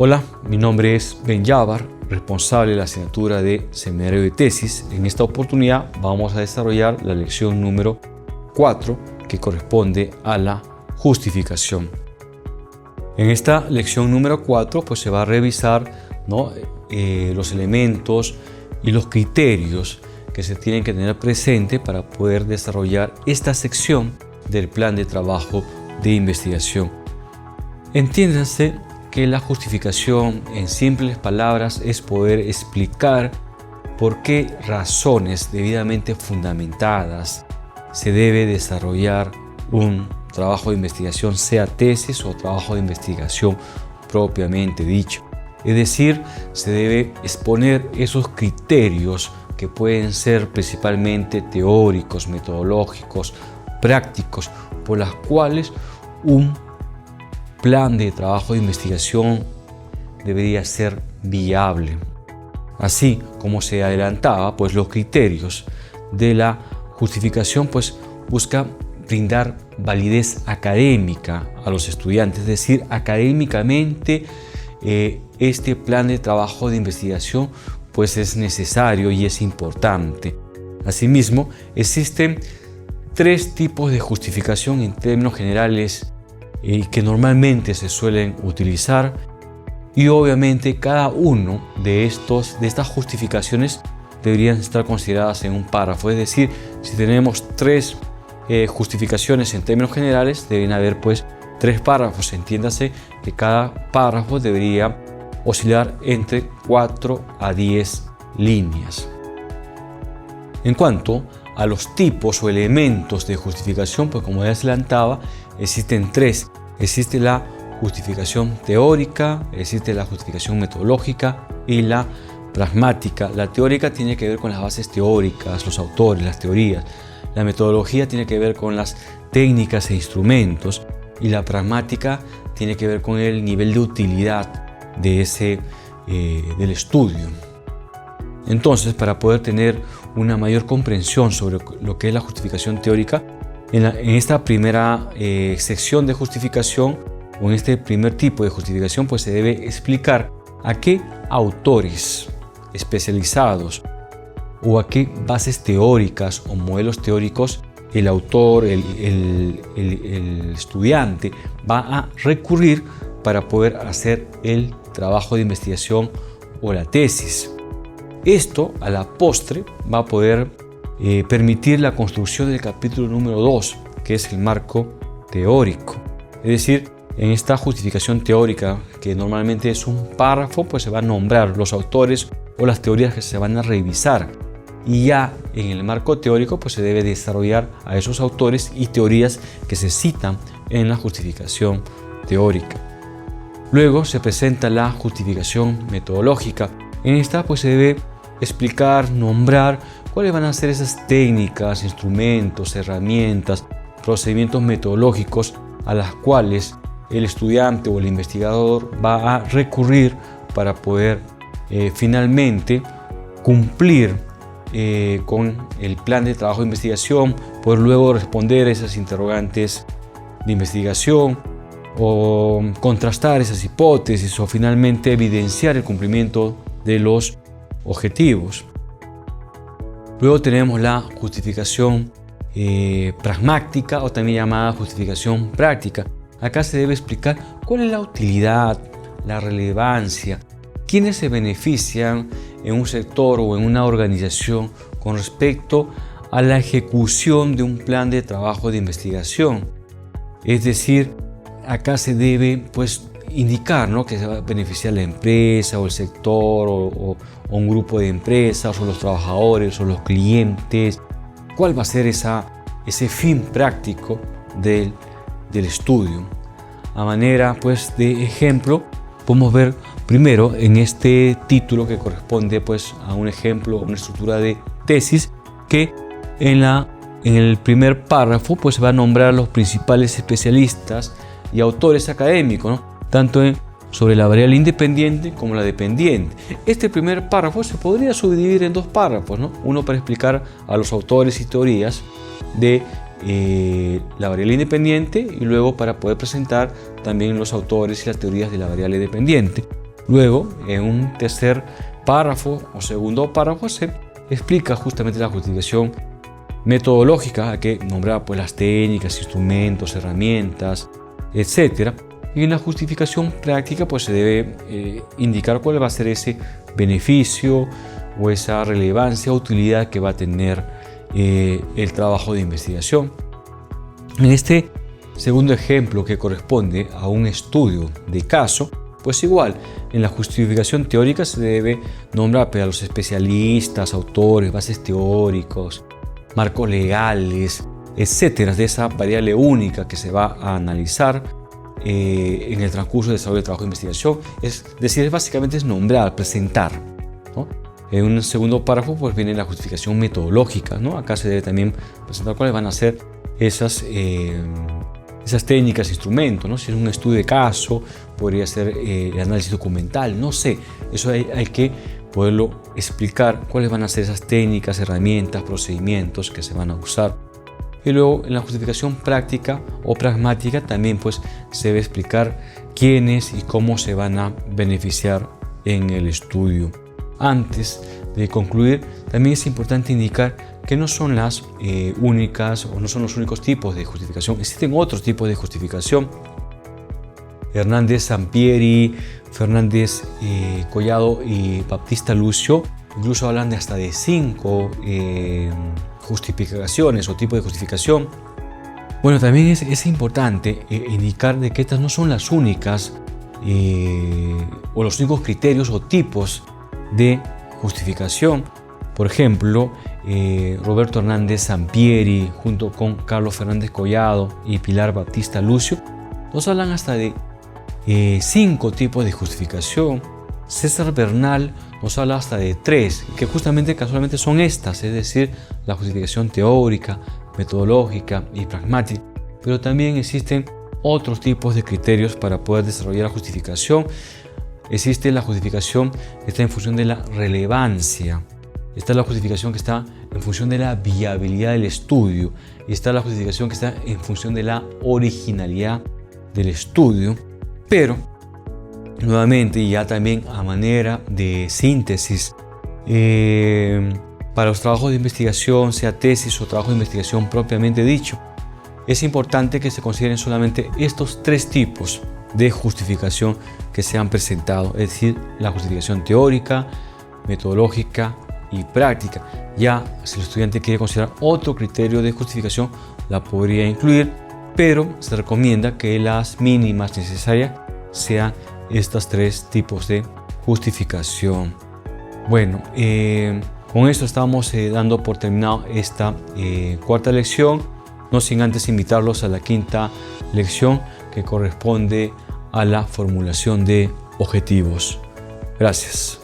Hola, mi nombre es Ben Yabar, responsable de la asignatura de Seminario de Tesis. En esta oportunidad vamos a desarrollar la lección número 4, que corresponde a la justificación. En esta lección número 4 pues se va a revisar los elementos y los criterios que se tienen que tener presente para poder desarrollar esta sección del plan de trabajo de investigación. Entiéndase que la justificación, en simples palabras, es poder explicar por qué razones debidamente fundamentadas se debe desarrollar un trabajo de investigación, sea tesis o trabajo de investigación propiamente dicho. Es decir, se debe exponer esos criterios que pueden ser principalmente teóricos, metodológicos, prácticos, por las cuales un plan de trabajo de investigación debería ser viable. Así como se adelantaba, pues los criterios de la justificación pues busca brindar validez académica a los estudiantes, es decir, académicamente este plan de trabajo de investigación pues es necesario y es importante. Asimismo, existen tres tipos de justificación en términos generales que normalmente se suelen utilizar, y obviamente cada uno de estas justificaciones deberían estar consideradas en un párrafo. Es decir, si tenemos tres justificaciones en términos generales, deben haber pues tres párrafos. Entiéndase que cada párrafo debería oscilar entre 4 a 10 líneas. En cuanto a los tipos o elementos de justificación, pues como ya se adelantaba, existen tres. Existe la justificación teórica, existe la justificación metodológica y la pragmática. La teórica tiene que ver con las bases teóricas, los autores, las teorías. La metodología tiene que ver con las técnicas e instrumentos, y la pragmática tiene que ver con el nivel de utilidad del estudio. Entonces, para poder tener una mayor comprensión sobre lo que es la justificación teórica, en esta primera sección de justificación, o en este primer tipo de justificación, pues se debe explicar a qué autores especializados o a qué bases teóricas o modelos teóricos el autor, el estudiante va a recurrir para poder hacer el trabajo de investigación o la tesis. Esto a la postre va a poder permitir la construcción del capítulo número 2, que es el marco teórico. Es decir, en esta justificación teórica, que normalmente es un párrafo, pues se van a nombrar los autores o las teorías que se van a revisar. Y ya en el marco teórico pues se debe desarrollar a esos autores y teorías que se citan en la justificación teórica. Luego se presenta la justificación metodológica. En esta pues se debe explicar, nombrar cuáles van a ser esas técnicas, instrumentos, herramientas, procedimientos metodológicos a las cuales el estudiante o el investigador va a recurrir para poder finalmente cumplir con el plan de trabajo de investigación, poder luego responder a esas interrogantes de investigación o contrastar esas hipótesis o finalmente evidenciar el cumplimiento de los objetivos. Luego tenemos la justificación pragmática, o también llamada justificación práctica. Acá se debe explicar cuál es la utilidad, la relevancia, quiénes se benefician en un sector o en una organización con respecto a la ejecución de un plan de trabajo de investigación. Es decir, acá se debe pues indicar que se va a beneficiar la empresa o el sector o un grupo de empresas o los trabajadores o los clientes. ¿Cuál va a ser ese fin práctico del estudio? A manera pues de ejemplo, podemos ver primero en este título, que corresponde pues a un ejemplo, una estructura de tesis, que en el primer párrafo pues se va a nombrar a los principales especialistas y autores académicos, tanto sobre la variable independiente como la dependiente. Este primer párrafo se podría subdividir en dos párrafos, uno para explicar a los autores y teorías de la variable independiente, y luego para poder presentar también los autores y las teorías de la variable dependiente. Luego, en un tercer párrafo o segundo párrafo, se explica justamente la justificación metodológica, que nombra pues las técnicas, instrumentos, herramientas, etc. Y en la justificación práctica pues se debe indicar cuál va a ser ese beneficio o esa relevancia o utilidad que va a tener el trabajo de investigación. En este segundo ejemplo, que corresponde a un estudio de caso, pues igual, en la justificación teórica se debe nombrar a los especialistas, autores, bases teóricos, marcos legales, etcétera, de esa variable única que se va a analizar en el transcurso del desarrollo del trabajo de investigación. Es decir, básicamente es nombrar, presentar, ¿no? En un segundo párrafo pues viene la justificación metodológica, ¿no? Acá se debe también presentar cuáles van a ser esas técnicas, instrumentos, ¿no? Si es un estudio de caso, podría ser el análisis documental, no sé, eso hay que poderlo explicar, cuáles van a ser esas técnicas, herramientas, procedimientos que se van a usar. Y luego en la justificación práctica o pragmática también pues se debe explicar quiénes y cómo se van a beneficiar en el estudio. Antes de concluir, también es importante indicar que no son las únicas o no son los únicos tipos de justificación. Existen otros tipos de justificación. Hernández Sampieri, Fernández Collado y Baptista Lucio incluso hablan de hasta de 5 justificaciones o tipos de justificación. Bueno, también es importante indicar de que estas no son las únicas o los únicos criterios o tipos de justificación. Por ejemplo, Roberto Hernández Sampieri junto con Carlos Fernández Collado y Pilar Baptista Lucio nos hablan hasta de 5 tipos de justificación. César Bernal nos habla hasta de 3, que justamente casualmente son estas, es decir, la justificación teórica, metodológica y pragmática. Pero también existen otros tipos de criterios para poder desarrollar la justificación. Existe la justificación que está en función de la relevancia. Está la justificación que está en función de la viabilidad del estudio. Y está la justificación que está en función de la originalidad del estudio. Pero, nuevamente, ya también a manera de síntesis, para los trabajos de investigación, sea tesis o trabajo de investigación propiamente dicho, es importante que se consideren solamente estos 3 tipos de justificación que se han presentado, es decir, la justificación teórica, metodológica y práctica. Ya si el estudiante quiere considerar otro criterio de justificación, la podría incluir, pero se recomienda que las mínimas necesarias sean estos 3 tipos de justificación. Bueno, con esto estamos dando por terminado esta cuarta lección, no sin antes invitarlos a la quinta lección, que corresponde a la formulación de objetivos. Gracias.